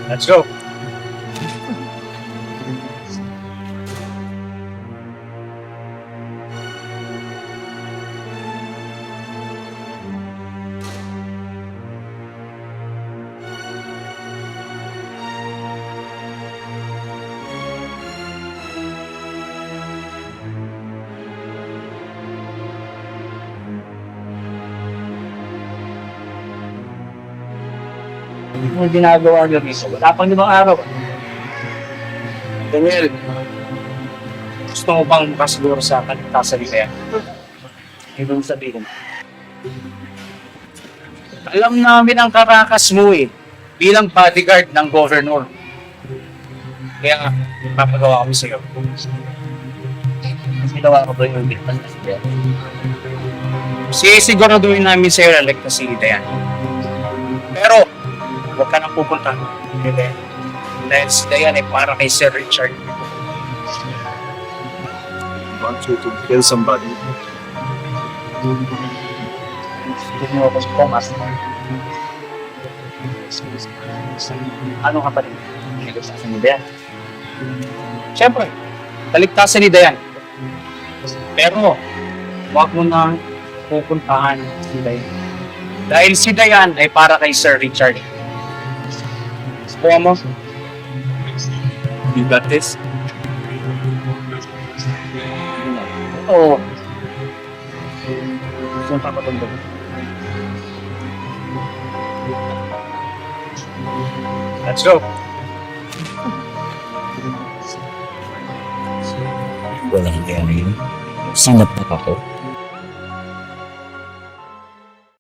Let's go. Yung ginagawa niyo dito, wala pang 5 araw. Daniel, gusto mo bang makasiguro sa kaligtasan ni Kaya? Ibig sabihin, Alam namin ang karakas mo bilang bodyguard ng governor. Kaya papagawa kami sa'yo. ginawa ko ba yung bigtas na siya? Sisiguraduhin namin sa'yo na ligtas si Dayan. Pero, huwag ka nang pupunta kay Dayan. Dahil si Dayan ay para kay Sir Richard. Want you to kill somebody. Gusto niyo ako sa Thomas. Ano ka pa rin? Nagsasabi niyo ba yan? Siyempre, kaligtasan ni Dayan. Pero, huwag mo nang pupuntahan si Dayan. Dahil si Dayan ay para kay Sir Richard. Kuha mo. You got this? Oo. Gusto nang papatundog. Let's go. Walang kaya yun. Sinap ako.